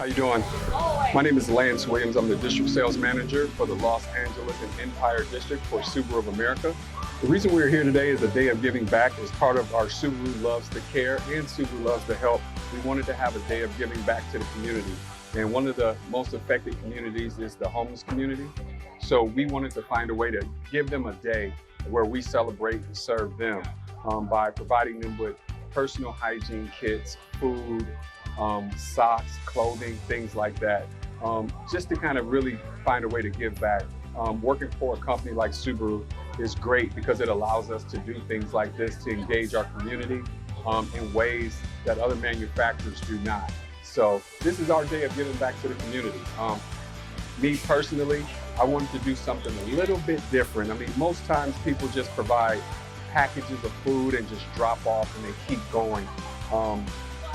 How you doing? My name is Lance Williams. I'm the District Sales Manager for the Los Angeles and Empire District for Subaru of America. The reason we're here today is a day of giving back as part of our Subaru Loves to Care and Subaru Loves to Help. We wanted to have a day of giving back to the community. And one of the most affected communities is the homeless community. So we wanted to find a way to give them a day where we celebrate and serve them by providing them with personal hygiene kits, food, socks, clothing, things like that, just to kind of really find a way to give back. Working for a company like Subaru is great because it allows us to do things like this to engage our community in ways that other manufacturers do not. So this is our day of giving back to the community. Me personally, I wanted to do something a little bit different. I mean, most times people just provide packages of food and just drop off and they keep going.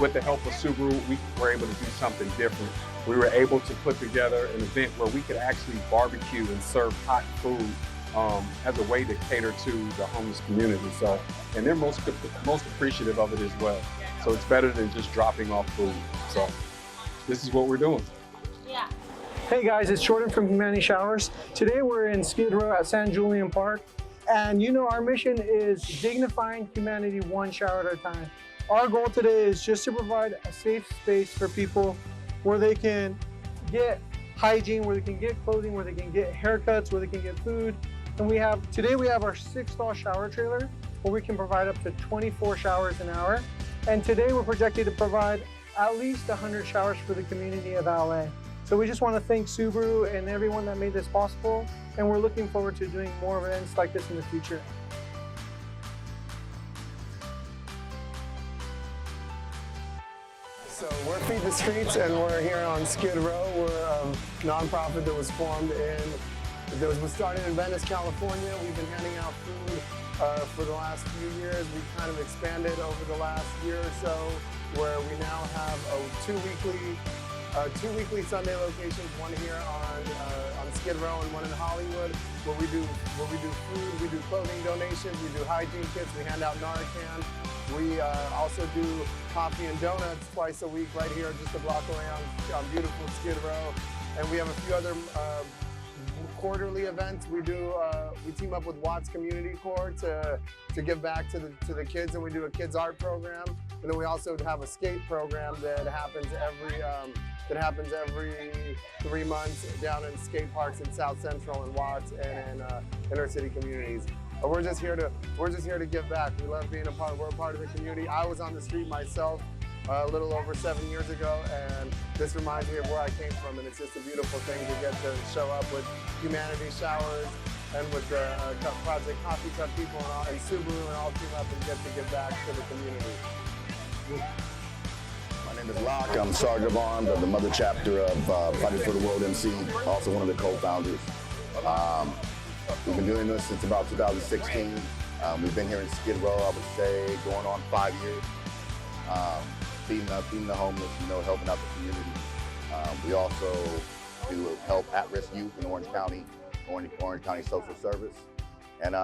With the help of Subaru, we were able to do something different. We were able to put together an event where we could actually barbecue and serve hot food as a way to cater to the homeless community. So, and they're most appreciative of it as well. So it's better than just dropping off food. So this is what we're doing. Yeah. Hey guys, it's Jordan from Humanity Showers. Today we're in Skid Row at San Julian Park. And you know our mission is dignifying humanity one shower at a time. Our goal today is just to provide a safe space for people where they can get hygiene, where they can get clothing, where they can get haircuts, where they can get food. And today we have our 6-stall shower trailer where we can provide up to 24 showers an hour. And today we're projected to provide at least 100 showers for the community of LA. So we just want to thank Subaru and everyone that made this possible. And we're looking forward to doing more events like this in the future. So we're Feed the Streets and we're here on Skid Row. We're a nonprofit that was started in Venice, California. We've been handing out food for the last few years. We've kind of expanded over the last year or so, where we now have two weekly Sunday locations, one here on Skid Row and one in Hollywood, where we do food, we do clothing donations, we do hygiene kits, we hand out Narcan. We also do coffee and donuts twice a week right here, just a block around on beautiful Skid Row. And we have a few other quarterly events. We team up with Watts Community Corps to give back to the kids, and we do a kids art program. And then we also have a skate program that happens every 3 months down in skate parks in South Central and Watts and in inner city communities. We're just here to give back. We love being we're a part of the community. I was on the street myself a little over 7 years ago, and this reminds me of where I came from, and it's just a beautiful thing to get to show up with Humanity Showers and with the Project Coffee Cup people and Subaru and all team up and get to give back to the community. My name is Locke. I'm Sergeant of Arms of the mother chapter of Fighters for the World MC, also one of the co-founders. We've been doing this since about 2016. We've been here in Skid Row, I would say, going on 5 years. Feeding the homeless, helping out the community. We also do help at-risk youth in Orange County Social Service. And,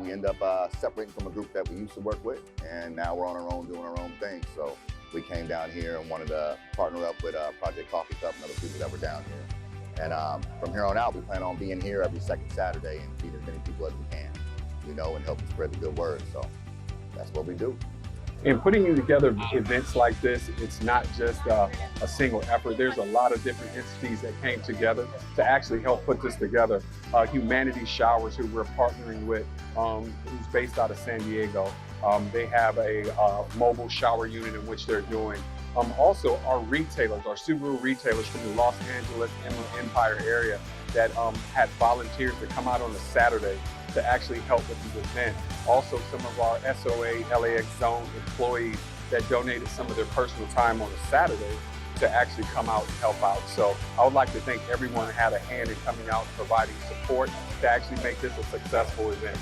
we end up separating from a group that we used to work with, and now we're on our own, doing our own thing. So we came down here and wanted to partner up with Project Coffee Cup and other people that were down here. And from here on out, we plan on being here every second Saturday and feed as many people as we can, and help spread the good word. So that's what we do. And putting together events like this, it's not just a single effort. There's a lot of different entities that came together to actually help put this together. Humanity Showers, who we're partnering with, who's based out of San Diego. They have a mobile shower unit in which they're doing. Also, our retailers, our Subaru retailers from the Los Angeles and Empire area that had volunteers to come out on a Saturday to actually help with the event. Also, some of our SOA LA Zone employees that donated some of their personal time on a Saturday to actually come out and help out. So I would like to thank everyone who had a hand in coming out and providing support to actually make this a successful event.